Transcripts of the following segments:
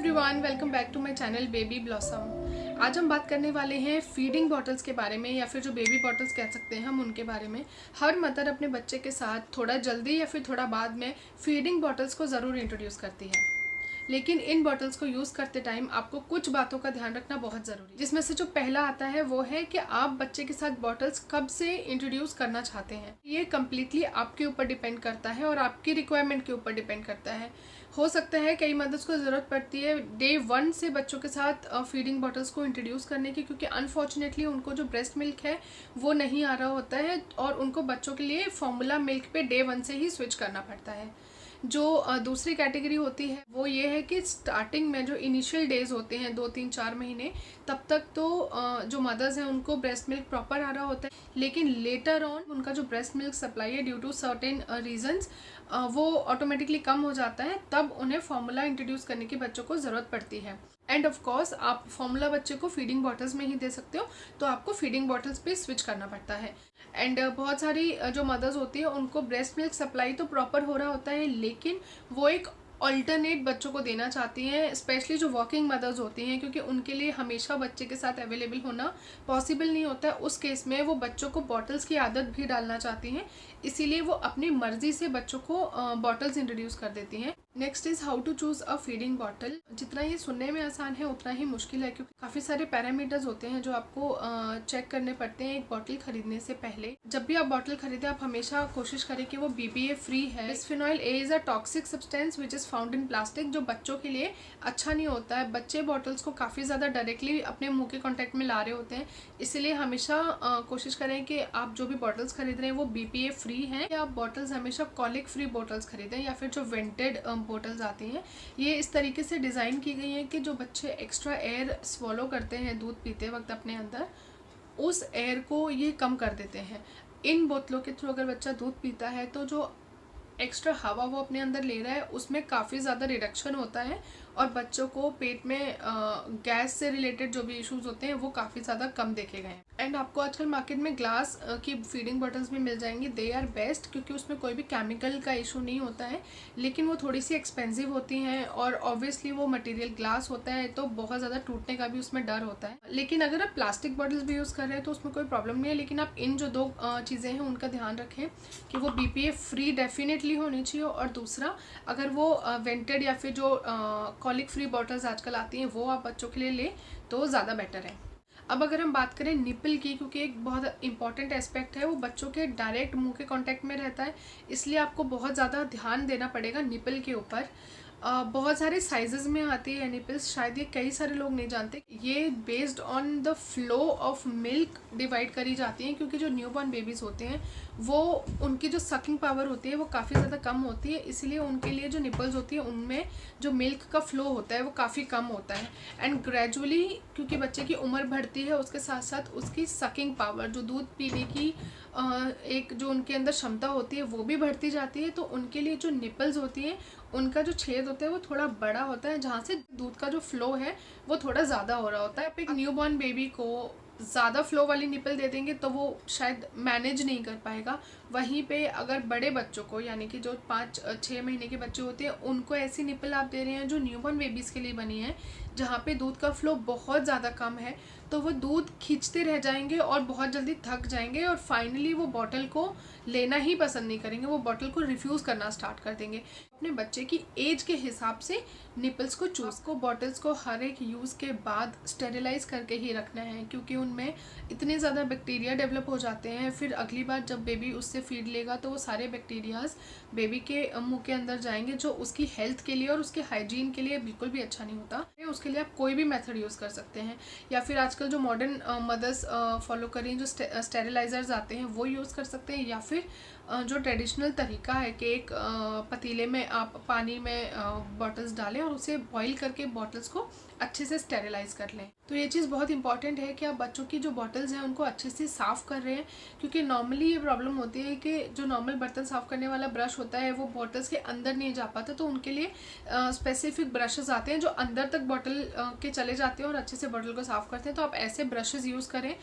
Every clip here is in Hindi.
Everyone, welcome back to my channel baby blossom. आज हम बात करने वाले हैं फीडिंग बॉटल्स के बारे में, या फिर जो बेबी बॉटल्स कह सकते हैं हम उनके बारे में। हर मदर अपने बच्चे के साथ थोड़ा जल्दी या फिर थोड़ा बाद में फीडिंग बॉटल्स को ज़रूर इंट्रोड्यूस करती है, लेकिन इन बॉटल्स को यूज़ करते टाइम आपको कुछ बातों का ध्यान रखना बहुत ज़रूरी है, जिसमें से जो पहला आता है वो है कि आप बच्चे के साथ बॉटल्स कब से इंट्रोड्यूस करना चाहते हैं। ये कम्प्लीटली आपके ऊपर डिपेंड करता है और आपकी रिक्वायरमेंट के ऊपर डिपेंड करता है। हो सकता है कई मदर्स को ज़रूरत पड़ती है डे 1 से बच्चों के साथ फीडिंग बॉटल्स को इंट्रोड्यूस करने की, क्योंकि अनफॉर्चुनेटली उनको जो ब्रेस्ट मिल्क है वो नहीं आ रहा होता है और उनको बच्चों के लिए फॉर्मूला मिल्क पे डे 1 से ही स्विच करना पड़ता है। जो दूसरी कैटेगरी होती है वो ये है कि स्टार्टिंग में जो इनिशियल डेज होते हैं 2 3 4 महीने, तब तक तो जो मदर्स हैं उनको ब्रेस्ट मिल्क प्रॉपर आ रहा होता है, लेकिन लेटर ऑन उनका जो ब्रेस्ट मिल्क सप्लाई है ड्यू टू सर्टेन रीजंस वो ऑटोमेटिकली कम हो जाता है। तब उन्हें फॉर्मूला इंट्रोड्यूस करने की बच्चों को ज़रूरत पड़ती है। एंड ऑफ कोर्स आप फॉर्मूला बच्चे को फीडिंग बॉटल्स में ही दे सकते हो, तो आपको फीडिंग बॉटल्स पे स्विच करना पड़ता है। एंड बहुत सारी जो मदर्स होती है उनको ब्रेस्ट मिल्क सप्लाई तो प्रॉपर हो रहा होता है, लेकिन वो एक अल्टरनेट बच्चों को देना चाहती हैं, स्पेशली जो वर्किंग मदर्स होती हैं, क्योंकि उनके लिए हमेशा बच्चे के साथ अवेलेबल होना पॉसिबल नहीं होता है। उस केस में वो बच्चों को बॉटल्स की आदत भी डालना चाहती हैं, इसीलिए वो अपनी मर्जी से बच्चों को बॉटल्स इंट्रोड्यूस कर देती हैं। Next is how to choose a feeding bottle. जितना ये सुनने में आसान है उतना ही मुश्किल है, क्योंकि काफ़ी सारे पैरामीटर्स होते हैं जो आपको चेक करने पड़ते हैं एक बॉटल खरीदने से पहले। जब भी आप बॉटल खरीदें आप हमेशा कोशिश करें कि वो BPA फ्री है। Bisphenol A is a toxic substance which is found in plastic, जो बच्चों के लिए अच्छा नहीं होता है। बच्चे बॉटल्स को काफ़ी ज़्यादा डायरेक्टली अपने मुँह के कॉन्टैक्ट में ला रहे होते हैं, इसीलिए हमेशा कोशिश करें कि आप जो भी बॉटल्स खरीद रहे हैं वो BPA फ्री हैं। या आप बॉटल्स हमेशा कॉलिक फ्री बॉटल्स खरीदें, या फिर जो वेंटेड बॉटल्स आती हैं ये इस तरीके से डिज़ाइन की गई हैं कि जो बच्चे एक्स्ट्रा एयर स्वॉलो करते हैं दूध पीते वक्त अपने अंदर, उस एयर को ये कम कर देते हैं। इन बोतलों के थ्रू अगर बच्चा दूध पीता है तो जो एक्स्ट्रा हवा वो अपने अंदर ले रहा है उसमें काफ़ी ज़्यादा रिडक्शन होता है और बच्चों को पेट में गैस से रिलेटेड जो भी इश्यूज होते हैं वो काफ़ी ज़्यादा कम देखे गए हैं। एंड आपको आजकल मार्केट में ग्लास की फीडिंग बॉटल्स भी मिल जाएंगी। दे आर बेस्ट, क्योंकि उसमें कोई भी केमिकल का इशू नहीं होता है, लेकिन वो थोड़ी सी एक्सपेंसिव होती हैं और ऑब्वियसली वो मटेरियल ग्लास होता है तो बहुत ज़्यादा टूटने का भी उसमें डर होता है। लेकिन अगर आप प्लास्टिक बॉटल्स भी यूज़ कर रहे हैं तो उसमें कोई प्रॉब्लम नहीं है, लेकिन आप इन जो दो चीज़ें हैं उनका ध्यान रखें कि वो BPA फ्री डेफिनेटली होनी चाहिए, और दूसरा अगर वो वेंटेड या फिर जो कॉलिक फ्री बॉटल्स आजकल आती हैं वो आप बच्चों के लिए लें तो ज़्यादा बेटर है। अब अगर हम बात करें निपल की, क्योंकि एक बहुत इंपॉर्टेंट एस्पेक्ट है, वो बच्चों के डायरेक्ट मुंह के कांटेक्ट में रहता है, इसलिए आपको बहुत ज़्यादा ध्यान देना पड़ेगा निपल के ऊपर। बहुत सारे साइजेस में आती है निपल्स, शायद ये कई सारे लोग नहीं जानते। ये based on the flow of milk divide करी जाती हैं, क्योंकि जो न्यूबॉर्न बेबीज़ होते हैं वो उनकी जो सकिंग पावर होती है वो काफ़ी ज़्यादा कम होती है, इसलिए उनके लिए जो निपल्स होती है उनमें जो मिल्क का फ्लो होता है वो काफ़ी कम होता है। एंड ग्रेजुअली क्योंकि बच्चे की उम्र बढ़ती है उसके साथ साथ उसकी सकिंग पावर, जो दूध पीने की एक जो उनके अंदर क्षमता होती है वो भी बढ़ती जाती है, तो उनके लिए जो निपल्स होती हैं उनका जो छेद होता है वो थोड़ा बड़ा होता है, जहाँ से दूध का जो फ्लो है वो थोड़ा ज़्यादा हो रहा होता है। आप एक न्यूबॉर्न बेबी को ज़्यादा फ्लो वाली निपल दे देंगे तो वो शायद मैनेज नहीं कर पाएगा। वहीं पे अगर बड़े बच्चों को, यानी कि जो 5-6 महीने के बच्चे होते हैं, उनको ऐसी निपल आप दे रहे हैं जो न्यूबॉर्न बेबीज़ के लिए बनी है, जहाँ पे दूध का फ्लो बहुत ज़्यादा कम है, तो वो दूध खींचते रह जाएंगे और बहुत जल्दी थक जाएंगे और फाइनली वो बॉटल को लेना ही पसंद नहीं करेंगे, वो बॉटल को रिफ्यूज़ करना स्टार्ट कर देंगे। अपने बच्चे की एज के हिसाब से निपल्स को चूज़ को बॉटल्स को हर एक यूज़ के बाद स्टेरिलाइज करके ही रखना है, क्योंकि उनमें इतने ज़्यादा बैक्टीरिया डेवलप हो जाते हैं। फिर अगली बार जब बेबी उससे फीड लेगा तो वो सारे बैक्टीरियाज बेबी के मुंह के अंदर जाएंगे, जो उसकी हेल्थ के लिए और उसके हाइजीन के लिए बिल्कुल भी अच्छा नहीं होता। उसके लिए आप कोई भी मेथड यूज़ कर सकते हैं, या फिर आजकल जो मॉडर्न मदर्स फॉलो कर रही हैं जो स्टेरिलाइजर्स आते हैं वो यूज़ कर सकते हैं, या फिर जो ट्रेडिशनल तरीका है कि एक पतीले में आप पानी में बॉटल्स डालें और उसे बॉईल करके बॉटल्स को अच्छे से स्टेरिलाइज कर लें। तो ये चीज़ बहुत इंपॉर्टेंट है कि आप बच्चों की जो बॉटल्स हैं उनको अच्छे से साफ़ कर रहे हैं, क्योंकि नॉर्मली ये प्रॉब्लम होती है कि जो नॉर्मल बर्तन साफ़ करने वाला ब्रश होता है वो बॉटल्स के अंदर नहीं जा पाता, तो उनके लिए स्पेसिफिक ब्रशेस आते हैं जो अंदर तक बॉटल के चले जाते हैं और अच्छे से बॉटल को साफ़ करते हैं। तो आप ऐसे ब्रशेज़ यूज़ करें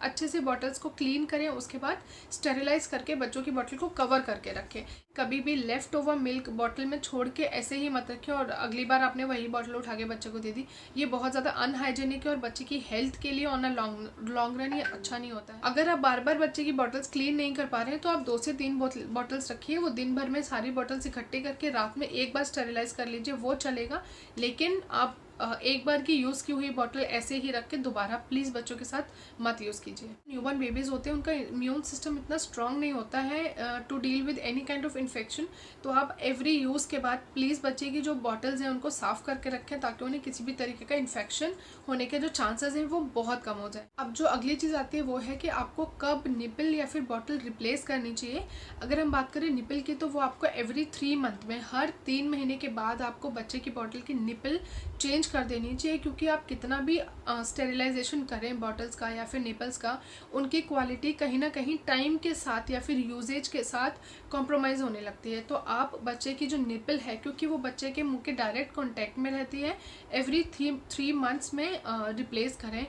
अच्छे से बॉटल्स को क्लीन करें, उसके बाद स्टेरिलाइज करके बच्चों की बॉटल को कवर करके रखें। कभी भी लेफ्ट ओवर मिल्क बॉटल में छोड़ के ऐसे ही मत रखें और अगली बार आपने वही बॉटल उठा के बच्चे को दे दी। ये बहुत ज़्यादा अनहाइजेनिक है और बच्चे की हेल्थ के लिए ऑन अ लॉन्ग रन ये अच्छा नहीं होता है। अगर आप बार बार बच्चे की बॉटल्स क्लीन नहीं कर पा रहे हैं तो आप 2 से 3 बॉटल्स रखिए। वो दिन भर में सारी बॉटल्स इकट्ठी करके रात में एक बार स्टेरिलाइज कर लीजिए, वो चलेगा। लेकिन आप एक बार की यूज़ की हुई बॉटल ऐसे ही रख के दोबारा प्लीज़ बच्चों के साथ मत यूज़ कीजिए। न्यूबॉर्न बेबीज़ होते हैं, उनका इम्यून सिस्टम इतना स्ट्रांग नहीं होता है to deal with any kind of infection. तो आप एवरी यूज़ के बाद प्लीज़ बच्चे की जो बॉटल्स हैं उनको साफ़ करके रखें ताकि उन्हें किसी भी तरीके का इन्फेक्शन होने के जो चांसेस हैं वो बहुत कम हो जाए। अब जो अगली चीज़ आती है वो है कि आपको कब निपल या फिर बॉटल रिप्लेस करनी चाहिए। अगर हम बात करें निपल की तो वो आपको एवरी 3 मंथ में, हर 3 महीने के बाद आपको बच्चे की बॉटल की निपल चेंज कर देनी चाहिए। क्योंकि आप कितना भी स्टेरिलाइजेशन करें बॉटल्स का या फिर निपल्स का, उनकी क्वालिटी कहीं ना कहीं टाइम के साथ या फिर यूजेज के साथ कॉम्प्रोमाइज़ होने लगती है। तो आप बच्चे की जो निपल है, क्योंकि वो बच्चे के मुंह के डायरेक्ट कॉन्टैक्ट में रहती है, एवरी 3 मंथ्स में रिप्लेस करें।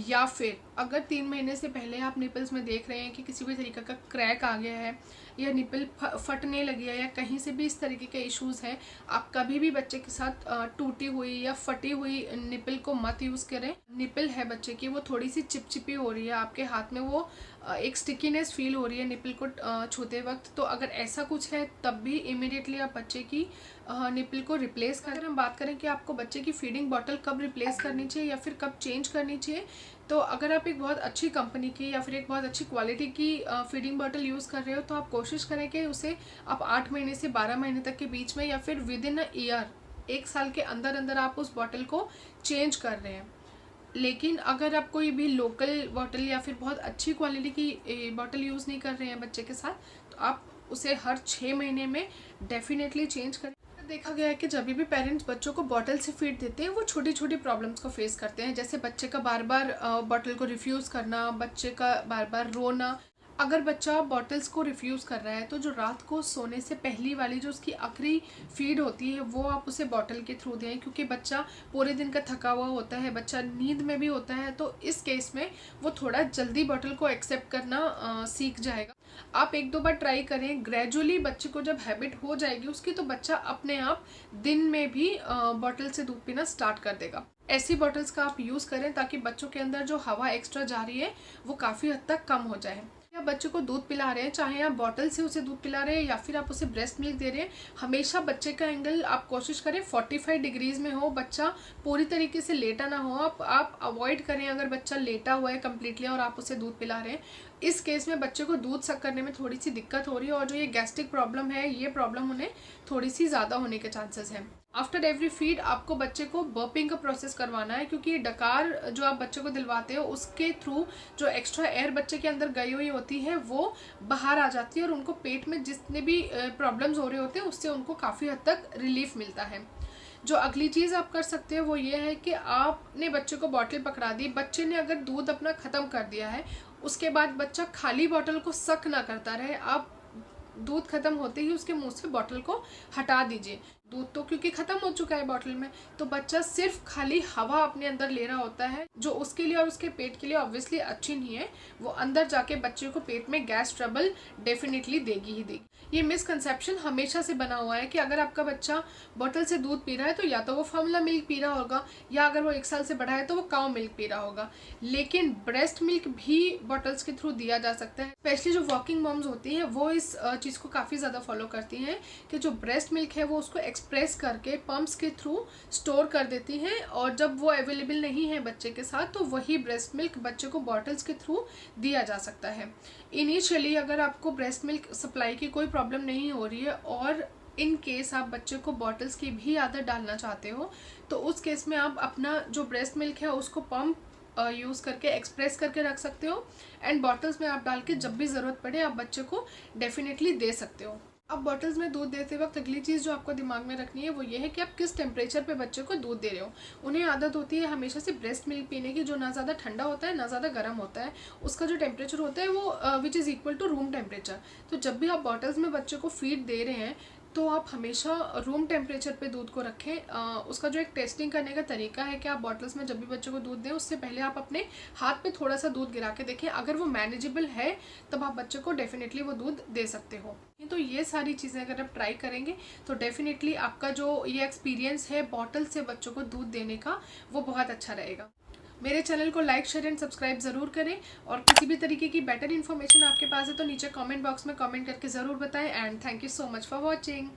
या फिर अगर 3 महीने से पहले आप निपल्स में देख रहे हैं कि किसी भी तरीके का क्रैक आ गया है या निपल फटने लगी है या कहीं से भी इस तरीके के इश्यूज़ हैं, आप कभी भी बच्चे के साथ टूटी हुई या फटी हुई निपल को मत यूज़ करें। निपल है बच्चे की, वो थोड़ी सी चिपचिपी हो रही है आपके हाथ में, वो एक स्टिकीनेस फील हो रही है निपल को छूते वक्त, तो अगर ऐसा कुछ है तब भी इमीडिएटली आप बच्चे की निपल को रिप्लेस करें। अगर हम बात करें कि आपको बच्चे की फीडिंग बॉटल कब रिप्लेस करनी चाहिए या फिर कब चेंज करनी चाहिए, तो अगर आप एक बहुत अच्छी कंपनी की या फिर एक बहुत अच्छी क्वालिटी की फीडिंग बॉटल यूज़ कर रहे हो तो आप कोशिश करें कि उसे आप 8 महीने से 12 महीने तक के बीच में या फिर विद इन अ ईयर, 1 साल के अंदर अंदर आप उस बॉटल को चेंज कर रहे हैं। लेकिन अगर आप कोई भी लोकल बॉटल या फिर बहुत अच्छी क्वालिटी की बॉटल यूज़ नहीं कर रहे हैं बच्चे के साथ, तो आप उसे हर 6 महीने में डेफिनेटली चेंज करें। देखा गया है कि जब भी पेरेंट्स बच्चों को बॉटल से फीड देते हैं वो छोटी छोटी प्रॉब्लम्स को फेस करते हैं, जैसे बच्चे का बार बार बॉटल को रिफ्यूज़ करना, बच्चे का बार बार रोना। अगर बच्चा बॉटल्स को रिफ्यूज़ कर रहा है तो जो रात को सोने से पहली वाली जो उसकी आखिरी फीड होती है वो आप उसे बॉटल के थ्रू दें, क्योंकि बच्चा पूरे दिन का थका हुआ होता है, बच्चा नींद में भी होता है, तो इस केस में वो थोड़ा जल्दी बॉटल को एक्सेप्ट करना सीख जाएगा। आप 1-2 बार ट्राई करें, ग्रेजुअली बच्चे को जब हैबिट हो जाएगी उसकी तो बच्चा अपने आप दिन में भी बॉटल से दूध पीना स्टार्ट कर देगा। ऐसी बॉटल्स का आप यूज़ करें ताकि बच्चों के अंदर जो हवा एक्स्ट्रा जा रही है वो काफ़ी हद तक कम हो जाए। आप बच्चे को दूध पिला रहे हैं, चाहे आप बॉटल से उसे दूध पिला रहे हैं या फिर आप उसे ब्रेस्ट मिल्क दे रहे हैं, हमेशा बच्चे का एंगल आप कोशिश करें 45 डिग्रीज में हो, बच्चा पूरी तरीके से लेटा ना हो। आप अवॉइड करें अगर बच्चा लेटा हुआ है कम्प्लीटली और आप उसे दूध पिला रहे हैं। इस केस में बच्चे को दूध सक करने में थोड़ी सी दिक्कत हो रही है और जो ये गैस्ट्रिक प्रॉब्लम है ये प्रॉब्लम उन्हें थोड़ी सी ज़्यादा होने के चांसेस हैं। आफ्टर एवरी फीड आपको बच्चे को बर्पिंग का प्रोसेस करवाना है, क्योंकि ये डकार जो आप बच्चे को दिलवाते हो उसके थ्रू जो एक्स्ट्रा एयर बच्चे के अंदर गई हुई होती है वो बाहर आ जाती है और उनको पेट में जितने भी प्रॉब्लम्स हो रहे होते हैं उससे उनको काफ़ी हद तक रिलीफ मिलता है। जो अगली चीज़ आप कर सकते हो वो ये है कि आपने बच्चे को बॉटल पकड़ा दी, बच्चे ने अगर दूध अपना ख़त्म कर दिया है उसके बाद बच्चा खाली बॉटल को सक ना करता रहे, आप दूध खत्म होते ही उसके मुंह से बॉटल को हटा दीजिए। दूध तो क्योंकि खत्म हो चुका है बॉटल में, तो बच्चा सिर्फ खाली हवा अपने अंदर ले रहा होता है जो उसके लिए और उसके पेट के लिए ऑब्वियसली अच्छी नहीं है। वो अंदर जाके बच्चे को पेट में गैस ट्रबल डेफिनेटली देगी ही देगी। ये मिसकंसेप्शन हमेशा से बना हुआ है कि अगर आपका बच्चा बॉटल से दूध पी रहा है तो या तो वो फॉर्मूला मिल्क पी रहा होगा या अगर वो 1 साल से बड़ा है तो वो काउ मिल्क पी रहा होगा। लेकिन ब्रेस्ट मिल्क भी बॉटल्स के थ्रू दिया जा सकता है। स्पेशली जो वॉकिंग मॉम्स होती हैं वो इस चीज़ को काफ़ी ज़्यादा फॉलो करती हैं कि जो ब्रेस्ट मिल्क है वो उसको एक्सप्रेस करके पंप्स के थ्रू स्टोर कर देती हैं और जब वो अवेलेबल नहीं है बच्चे के साथ तो वही ब्रेस्ट मिल्क बच्चे को बॉटल्स के थ्रू दिया जा सकता है। इनिशियली अगर आपको ब्रेस्ट मिल्क सप्लाई की कोई प्रॉब्लम नहीं हो रही है और इन केस आप बच्चे को बॉटल्स की भी आदत डालना चाहते हो तो उस केस में आप अपना जो ब्रेस्ट मिल्क है उसको पंप यूज़ करके एक्सप्रेस करके रख सकते हो एंड बॉटल्स में आप डाल के जब भी ज़रूरत पड़े आप बच्चे को डेफिनेटली दे सकते हो। अब बॉटल्स में दूध देते वक्त अगली चीज़ जो आपको दिमाग में रखनी है वो ये है कि आप किस टेम्परेचर पे बच्चे को दूध दे रहे हो। उन्हें आदत होती है हमेशा से ब्रेस्ट मिल्क पीने की जो ना ज़्यादा ठंडा होता है ना ज़्यादा गर्म होता है, उसका जो टेम्परेचर होता है वो which is equal to room temperature. तो जब भी आप बॉटल्स में बच्चे को फीड दे रहे हैं तो आप हमेशा रूम टेम्परेचर पे दूध को रखें। उसका जो एक टेस्टिंग करने का तरीका है कि आप बॉटल्स में जब भी बच्चों को दूध दें उससे पहले आप अपने हाथ पे थोड़ा सा दूध गिरा के देखें, अगर वो मैनेजेबल है तब आप बच्चे को डेफिनेटली वो दूध दे सकते हो। तो ये सारी चीज़ें अगर आप ट्राई करेंगे तो डेफिनेटली आपका जो ये एक्सपीरियंस है बॉटल से बच्चों को दूध देने का वो बहुत अच्छा रहेगा। मेरे चैनल को लाइक शेयर एंड सब्सक्राइब ज़रूर करें, और किसी भी तरीके की बेटर इन्फॉर्मेशन आपके पास है तो नीचे कमेंट बॉक्स में कमेंट करके ज़रूर बताएं। And thank you so much for watching.